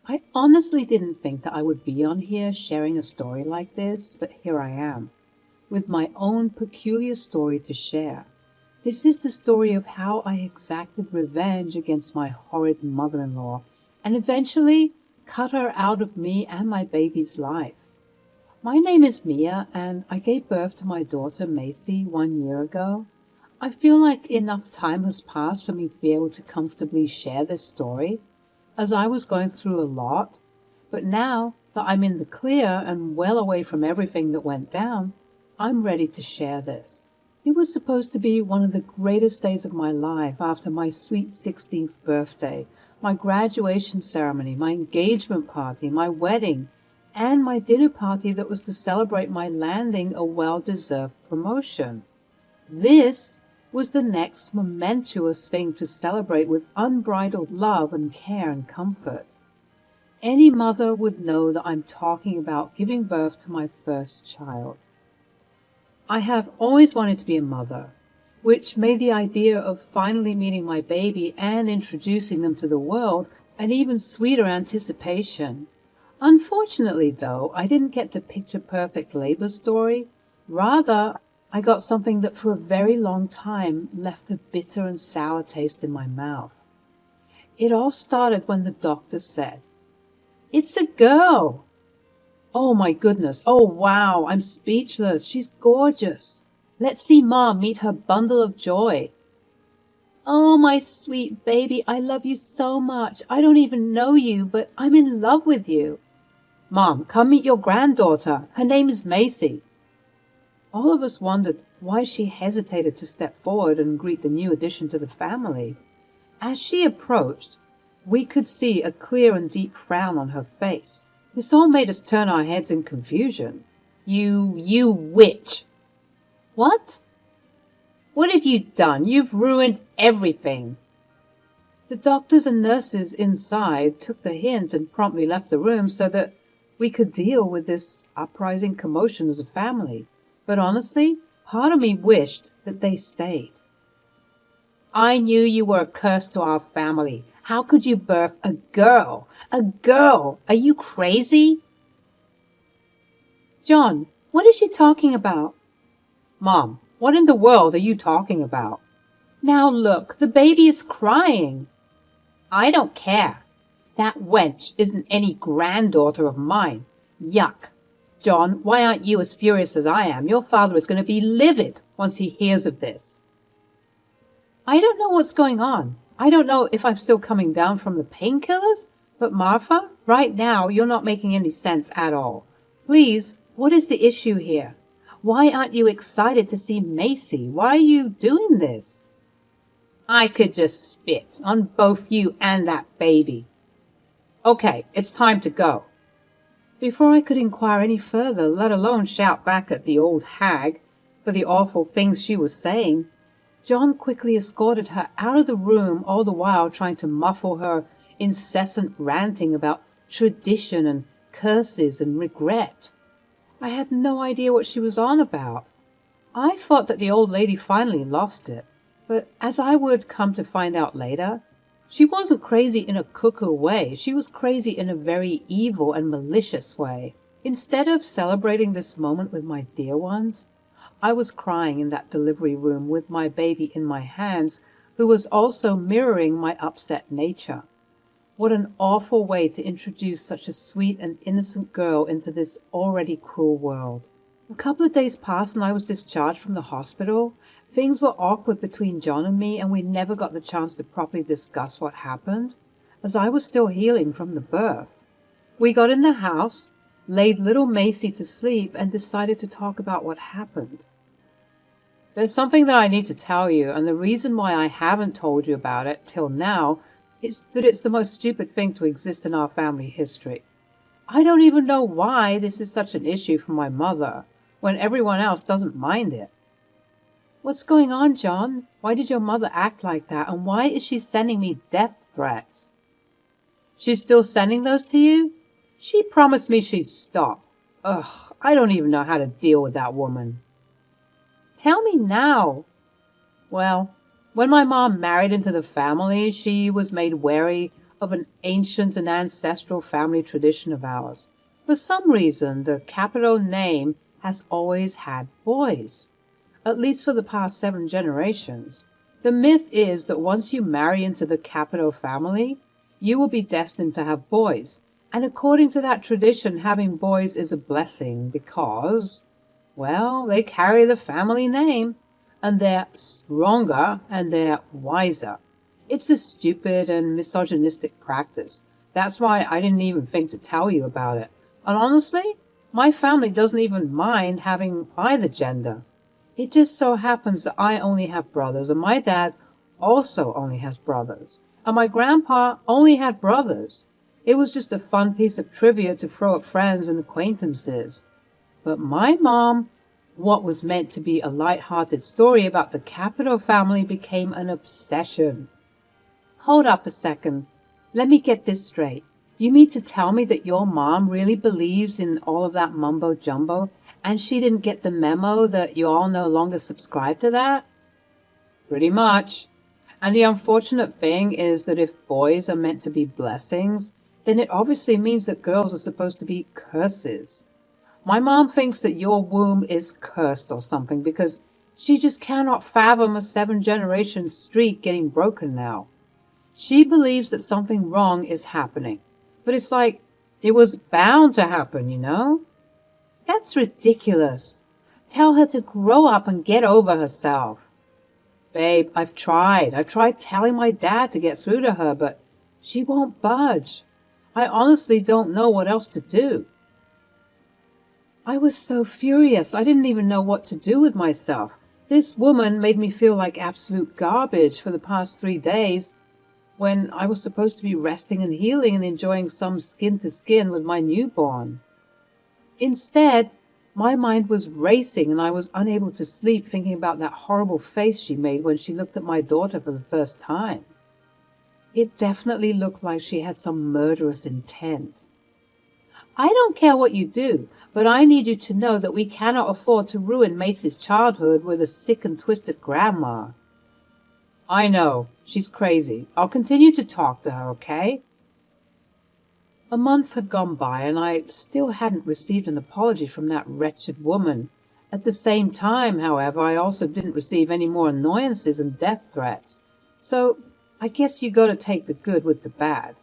I honestly didn't think that I would be on here sharing a story like this, but here I am, with my own peculiar story to share. This is the story of how I exacted revenge against my horrid mother-in-law and eventually cut her out of me and my baby's life. My name is Mia, and I gave birth to my daughter Macy 1 year ago. I feel like enough time has passed for me to be able to comfortably share this story, as I was going through a lot. But now that I'm in the clear and well away from everything that went down, I'm ready to share this. It was supposed to be one of the greatest days of my life after my sweet 16th birthday, my graduation ceremony, my engagement party, my wedding, and my dinner party that was to celebrate my landing a well-deserved promotion. This was the next momentous thing to celebrate with unbridled love and care and comfort. Any mother would know that I'm talking about giving birth to my first child. I have always wanted to be a mother, which made the idea of finally meeting my baby and introducing them to the world an even sweeter anticipation. Unfortunately, though, I didn't get the picture-perfect labor story. Rather, I got something that for a very long time left a bitter and sour taste in my mouth. It all started when the doctor said, "It's a girl!" Oh my goodness, oh wow, I'm speechless, she's gorgeous. Let's see Mom meet her bundle of joy. Oh, my sweet baby, I love you so much. I don't even know you, but I'm in love with you. Mom, come meet your granddaughter. Her name is Macy. All of us wondered why she hesitated to step forward and greet the new addition to the family. As she approached, we could see a clear and deep frown on her face. This all made us turn our heads in confusion. You witch! What? What have you done? You've ruined everything. The doctors and nurses inside took the hint and promptly left the room so that we could deal with this uprising commotion as a family. But honestly, part of me wished that they stayed. I knew you were a curse to our family. How could you birth a girl? A girl! Are you crazy? John, what is she talking about? Mom, what in the world are you talking about? Now look, the baby is crying. I don't care. That wench isn't any granddaughter of mine. Yuck. John, why aren't you as furious as I am? Your father is going to be livid once he hears of this. I don't know what's going on. I don't know if I'm still coming down from the painkillers, but Martha, right now you're not making any sense at all. Please, what is the issue here? Why aren't you excited to see Macy? Why are you doing this? I could just spit on both you and that baby. Okay, it's time to go. Before I could inquire any further, let alone shout back at the old hag for the awful things she was saying, John quickly escorted her out of the room, all the while trying to muffle her incessant ranting about tradition and curses and regret. I had no idea what she was on about. I thought that the old lady finally lost it, but as I would come to find out later, she wasn't crazy in a cuckoo way. She was crazy in a very evil and malicious way. Instead of celebrating this moment with my dear ones, I was crying in that delivery room with my baby in my hands, who was also mirroring my upset nature. What an awful way to introduce such a sweet and innocent girl into this already cruel world. A couple of days passed and I was discharged from the hospital. Things were awkward between John and me, and we never got the chance to properly discuss what happened, as I was still healing from the birth. We got in the house, laid little Macy to sleep, and decided to talk about what happened. There's something that I need to tell you, and the reason why I haven't told you about it till now is that it's the most stupid thing to exist in our family history. I don't even know why this is such an issue for my mother, when everyone else doesn't mind it. What's going on, John? Why did your mother act like that, and why is she sending me death threats? She's still sending those to you? She promised me she'd stop. Ugh, I don't even know how to deal with that woman. Tell me now. Well, when my mom married into the family, she was made wary of an ancient and ancestral family tradition of ours. For some reason, the Capito name has always had boys, at least for the past 7 generations. The myth is that once you marry into the Capito family, you will be destined to have boys. And according to that tradition, having boys is a blessing because, well, they carry the family name, and they're stronger and they're wiser. It's a stupid and misogynistic practice. That's why I didn't even think to tell you about it. And honestly, my family doesn't even mind having either gender. It just so happens that I only have brothers, and my dad also only has brothers. And my grandpa only had brothers. It was just a fun piece of trivia to throw at friends and acquaintances. But my mom, what was meant to be a light-hearted story about the Capito family became an obsession. Hold up a second. Let me get this straight. You mean to tell me that your mom really believes in all of that mumbo-jumbo, and she didn't get the memo that you all no longer subscribe to that? Pretty much. And the unfortunate thing is that if boys are meant to be blessings, then it obviously means that girls are supposed to be curses. My mom thinks that your womb is cursed or something because she just cannot fathom a 7-generation streak getting broken now. She believes that something wrong is happening. But it's like, it was bound to happen, you know? That's ridiculous. Tell her to grow up and get over herself. Babe, I've tried. I tried telling my dad to get through to her, but she won't budge. I honestly don't know what else to do. I was so furious. I didn't even know what to do with myself. This woman made me feel like absolute garbage for the past 3 days when I was supposed to be resting and healing and enjoying some skin-to-skin with my newborn. Instead, my mind was racing and I was unable to sleep thinking about that horrible face she made when she looked at my daughter for the first time. It definitely looked like she had some murderous intent. I don't care what you do, but I need you to know that we cannot afford to ruin Macy's childhood with a sick and twisted grandma. I know. She's crazy. I'll continue to talk to her, okay? A month had gone by, and I still hadn't received an apology from that wretched woman. At the same time, however, I also didn't receive any more annoyances and death threats. So I guess you gotta take the good with the bad.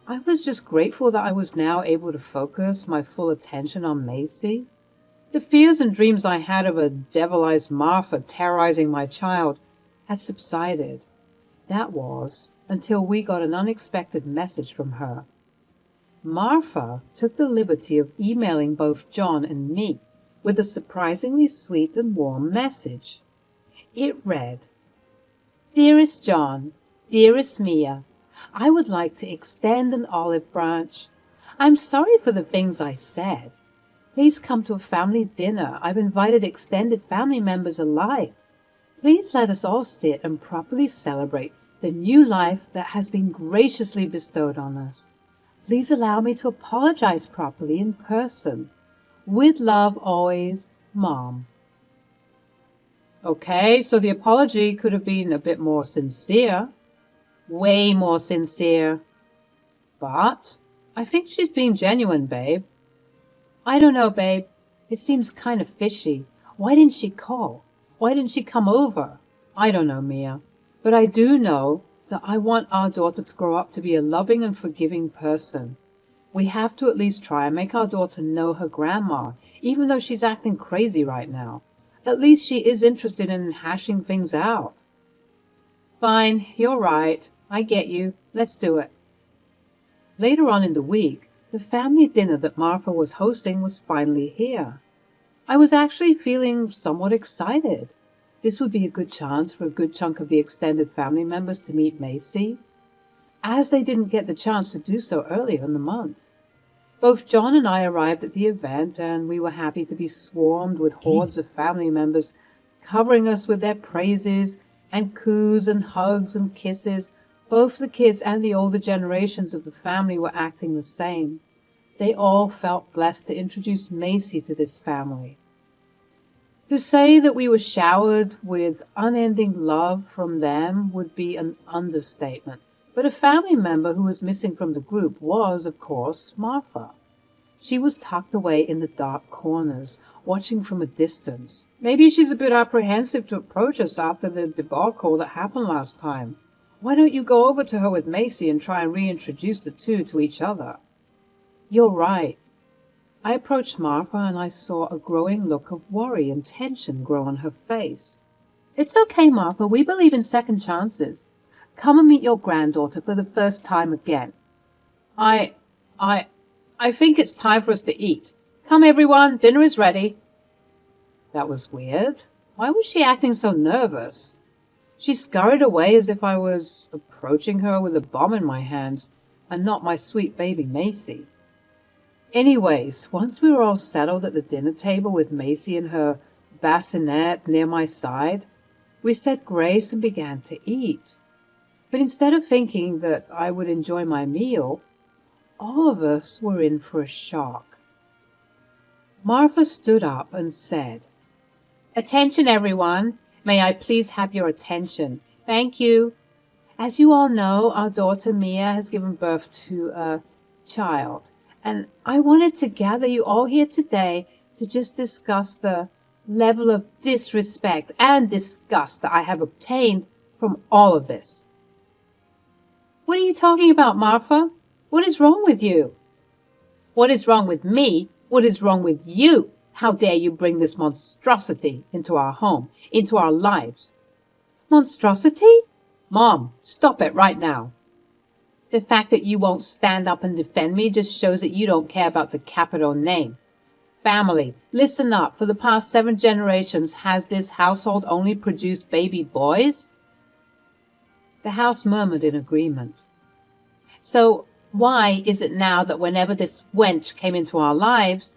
I was just grateful that I was now able to focus my full attention on Macy. The fears and dreams I had of a devilized Martha terrorizing my child had subsided. That was until we got an unexpected message from her. Martha took the liberty of emailing both John and me with a surprisingly sweet and warm message. It read, "Dearest John, dearest Mia, I would like to extend an olive branch. I'm sorry for the things I said. Please come to a family dinner. I've invited extended family members alike. Please let us all sit and properly celebrate the new life that has been graciously bestowed on us. Please allow me to apologize properly in person. With love always, Mom." Okay, so the apology could have been a bit more sincere. Way more sincere. But I think she's being genuine, babe. I don't know, babe. It seems kind of fishy. Why didn't she call? Why didn't she come over? I don't know, Mia. But I do know that I want our daughter to grow up to be a loving and forgiving person. We have to at least try and make our daughter know her grandma, even though she's acting crazy right now. At least she is interested in hashing things out. Fine, you're right. I get you. Let's do it. Later on in the week, the family dinner that Martha was hosting was finally here. I was actually feeling somewhat excited. This would be a good chance for a good chunk of the extended family members to meet Macy, as they didn't get the chance to do so earlier in the month. Both John and I arrived at the event, and we were happy to be swarmed with hordes of family members covering us with their praises and coos and hugs and kisses. Both the kids and the older generations of the family were acting the same. They all felt blessed to introduce Macy to this family. To say that we were showered with unending love from them would be an understatement, But a family member who was missing from the group was, of course, Martha. She was tucked away in the dark corners, watching from a distance. Maybe she's a bit apprehensive to approach us after the debacle that happened last time. Why don't you go over to her with Macy and try and reintroduce the two to each other? You're right. I approached Martha and I saw a growing look of worry and tension grow on her face. It's okay, Martha. We believe in second chances. Come and meet your granddaughter for the first time again. I think it's time for us to eat. Come, everyone. Dinner is ready. That was weird. Why was she acting so nervous? She scurried away as if I was approaching her with a bomb in my hands and not my sweet baby Macy. Anyways, once we were all settled at the dinner table with Macy and her bassinet near my side, we said grace and began to eat. But instead of thinking that I would enjoy my meal, all of us were in for a shock. Martha stood up and said, "Attention, everyone. May I please have your attention? Thank you. As you all know, our daughter Mia has given birth to a child, and I wanted to gather you all here today to just discuss the level of disrespect and disgust that I have obtained from all of this." What are you talking about, Martha? What is wrong with you? What is wrong with me? What is wrong with you? How dare you bring this monstrosity into our home, into our lives? Monstrosity? Mom, stop it right now. The fact that you won't stand up and defend me just shows that you don't care about the capital name. Family, listen up. For the past 7 generations, has this household only produced baby boys? The house murmured in agreement. So why is it now that whenever this wench came into our lives,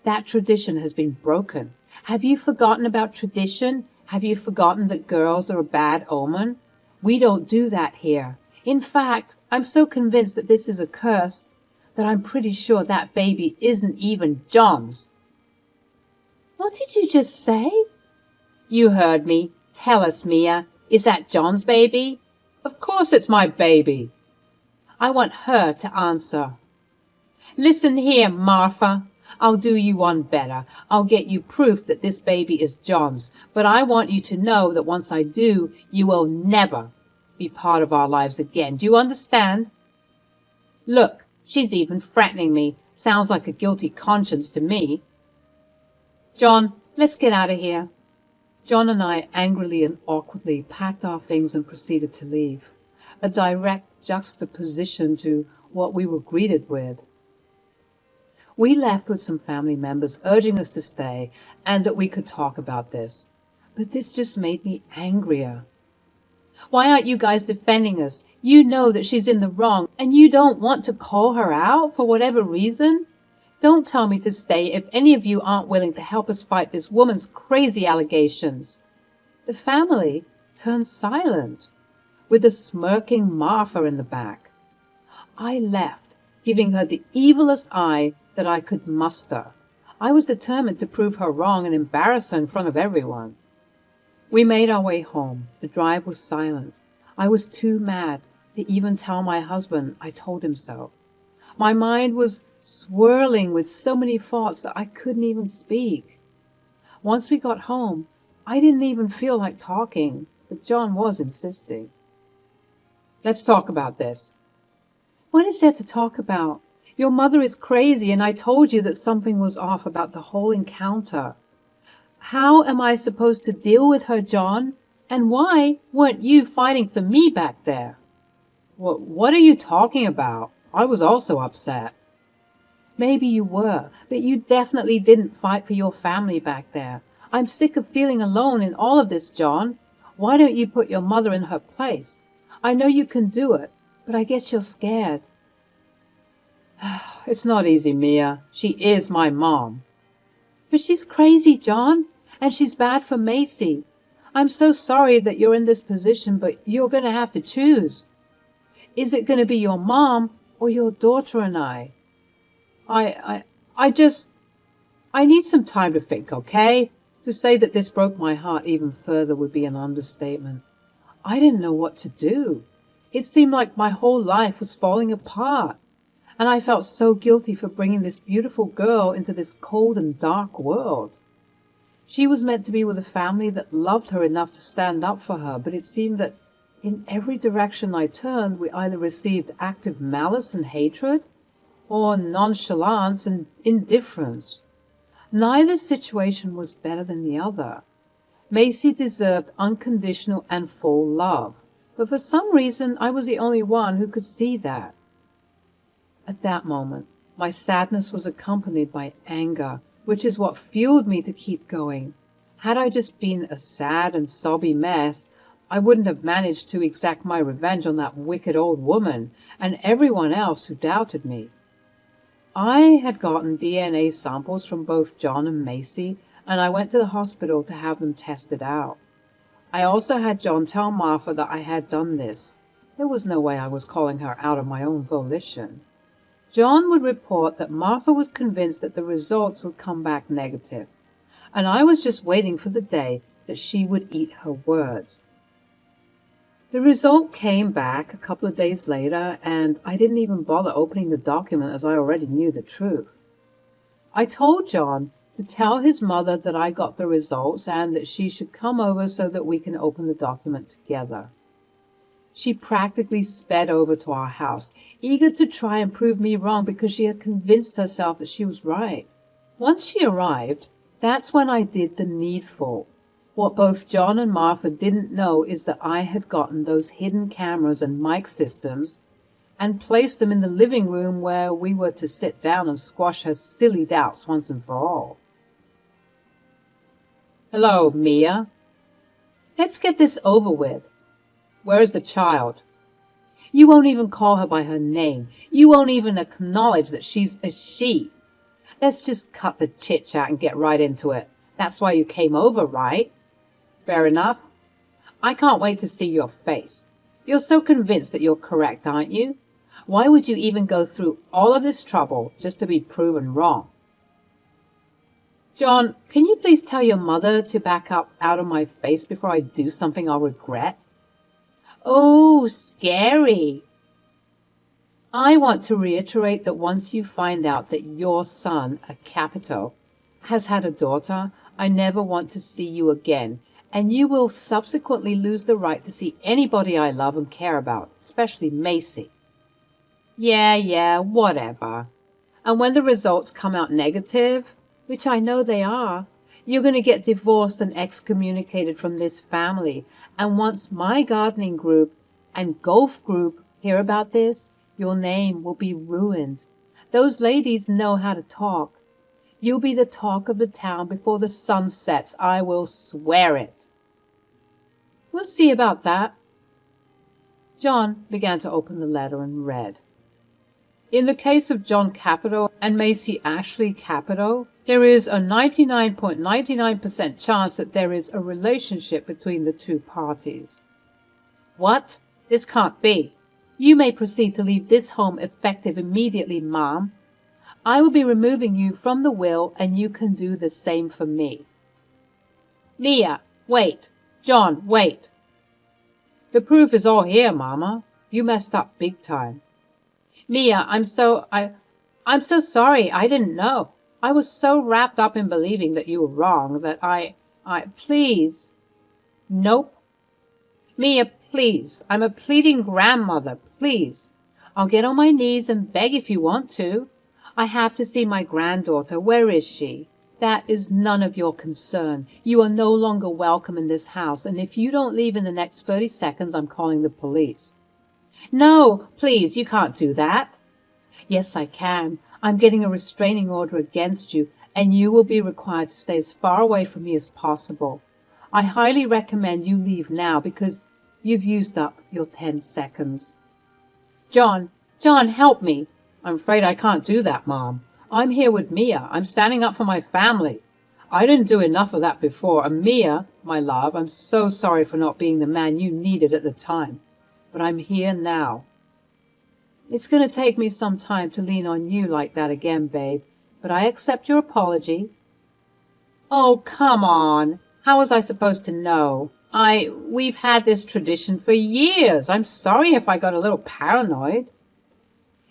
that tradition has been broken? Have you forgotten about tradition? Have you forgotten that girls are a bad omen? We don't do that here. In fact, I'm so convinced that this is a curse that I'm pretty sure that baby isn't even John's. What did you just say? You heard me. Tell us, Mia. Is that John's baby? Of course it's my baby. I want her to answer. Listen here, Martha. I'll do you one better. I'll get you proof that this baby is John's. But I want you to know that once I do, you will never be part of our lives again. Do you understand? Look, she's even threatening me. Sounds like a guilty conscience to me. John, let's get out of here. John and I angrily and awkwardly packed our things and proceeded to leave, a direct juxtaposition to what we were greeted with. We left with some family members urging us to stay and that we could talk about this. But this just made me angrier. Why aren't you guys defending us? You know that she's in the wrong and you don't want to call her out for whatever reason? Don't tell me to stay if any of you aren't willing to help us fight this woman's crazy allegations. The family turned silent, with a smirking Martha in the back. I left, giving her the evilest eye that I could muster. I was determined to prove her wrong and embarrass her in front of everyone. We made our way home. The drive was silent. I was too mad to even tell my husband I told him so. My mind was swirling with so many thoughts that I couldn't even speak. Once we got home, I didn't even feel like talking, but John was insisting. Let's talk about this. What is there to talk about? Your mother is crazy, and I told you that something was off about the whole encounter. How am I supposed to deal with her, John? And why weren't you fighting for me back there? What are you talking about? I was also upset. Maybe you were, but you definitely didn't fight for your family back there. I'm sick of feeling alone in all of this, John. Why don't you put your mother in her place? I know you can do it, but I guess you're scared. It's not easy, Mia. She is my mom. But she's crazy, John, and she's bad for Macy. I'm so sorry that you're in this position, but you're going to have to choose. Is it going to be your mom or your daughter and I? I need some time to think, okay? To say that this broke my heart even further would be an understatement. I didn't know what to do. It seemed like my whole life was falling apart, and I felt so guilty for bringing this beautiful girl into this cold and dark world. She was meant to be with a family that loved her enough to stand up for her, but it seemed that in every direction I turned, we either received active malice and hatred, or nonchalance and indifference. Neither situation was better than the other. Macy deserved unconditional and full love, but for some reason I was the only one who could see that. At that moment, my sadness was accompanied by anger, which is what fueled me to keep going. Had I just been a sad and sobby mess, I wouldn't have managed to exact my revenge on that wicked old woman and everyone else who doubted me. I had gotten DNA samples from both John and Macy, and I went to the hospital to have them tested out. I also had John tell Martha that I had done this. There was no way I was calling her out of my own volition. John would report that Martha was convinced that the results would come back negative, and I was just waiting for the day that she would eat her words. The result came back a couple of days later, and I didn't even bother opening the document as I already knew the truth. I told John to tell his mother that I got the results and that she should come over so that we can open the document together. She practically sped over to our house, eager to try and prove me wrong because she had convinced herself that she was right. Once she arrived, that's when I did the needful. What both John and Martha didn't know is that I had gotten those hidden cameras and mic systems and placed them in the living room where we were to sit down and squash her silly doubts once and for all. "Hello, Mia. Let's get this over with. Where is the child? You won't even call her by her name. You won't even acknowledge that she's a she. Let's just cut the chit-chat and get right into it. That's why you came over, right? Fair enough. I can't wait to see your face. You're so convinced that you're correct, aren't you? Why would you even go through all of this trouble just to be proven wrong? John, can you please tell your mother to back up out of my face before I do something I'll regret? Oh, scary. I want to reiterate that once you find out that your son, a Capito, has had a daughter, I never want to see you again, and you will subsequently lose the right to see anybody I love and care about, especially Macy. Yeah, whatever. And when the results come out negative, which I know they are, you're going to get divorced and excommunicated from this family. And once my gardening group and golf group hear about this, your name will be ruined. Those ladies know how to talk. You'll be the talk of the town before the sun sets. I will swear it. We'll see about that. John began to open the letter and read. In the case of John Capito and Macy Ashley Capito, there is a 99.99% chance that there is a relationship between the two parties. What? This can't be. You may proceed to leave this home effective immediately, Mom. I will be removing you from the will, and you can do the same for me. Mia, wait. John, wait. The proof is all here, Mama. You messed up big time. Mia, I'm so sorry. I didn't know. I was so wrapped up in believing that you were wrong that please. Nope. Mia, please. I'm a pleading grandmother. Please. I'll get on my knees and beg if you want to. I have to see my granddaughter. Where is she? That is none of your concern. You are no longer welcome in this house, and if you don't leave in the next 30 seconds, I'm calling the police. No, please, you can't do that. Yes, I can. I'm getting a restraining order against you, and you will be required to stay as far away from me as possible. I highly recommend you leave now because you've used up your 10 seconds. John, help me. I'm afraid I can't do that, Mom. I'm here with Mia. I'm standing up for my family. I didn't do enough of that before. And Mia, my love, I'm so sorry for not being the man you needed at the time. But I'm here now. It's going to take me some time to lean on you like that again, babe. But I accept your apology. Oh, come on. How was I supposed to know? We've had this tradition for years. I'm sorry if I got a little paranoid.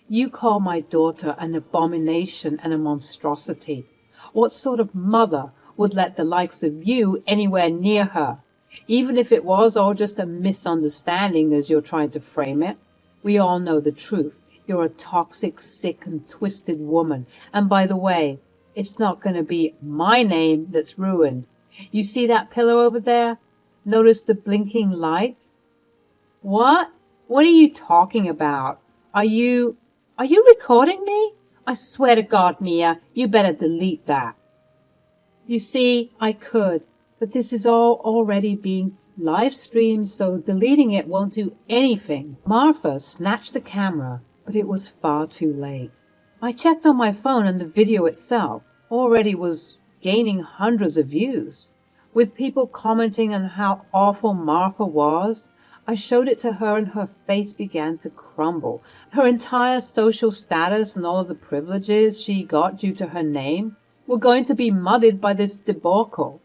You call my daughter an abomination and a monstrosity. What sort of mother would let the likes of you anywhere near her? Even if it was all just a misunderstanding as you're trying to frame it. We all know the truth. You're a toxic, sick, and twisted woman. And by the way, it's not going to be my name that's ruined. You see that pillow over there? Notice the blinking light? What? What are you talking about? Are you recording me? I swear to God, Mia, you better delete that. You see, I could, but this is all already being live streamed, so deleting it won't do anything. Martha snatched the camera, but it was far too late. I checked on my phone and the video itself already was gaining hundreds of views. With people commenting on how awful Martha was, I showed it to her and her face began to crumble. Her entire social status and all of the privileges she got due to her name were going to be muddied by this debacle.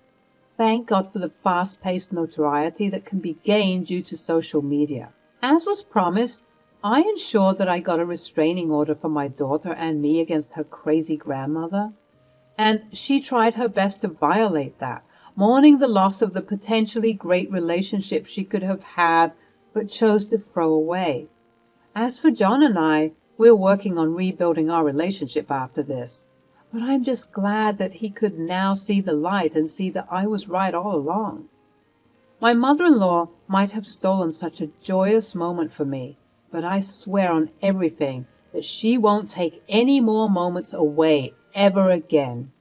Thank God for the fast-paced notoriety that can be gained due to social media. As was promised, I ensured that I got a restraining order for my daughter and me against her crazy grandmother, and she tried her best to violate that, mourning the loss of the potentially great relationship she could have had, but chose to throw away. As for John and I, we're working on rebuilding our relationship after this. But I'm just glad that he could now see the light and see that I was right all along. My mother-in-law might have stolen such a joyous moment for me, but I swear on everything that she won't take any more moments away ever again.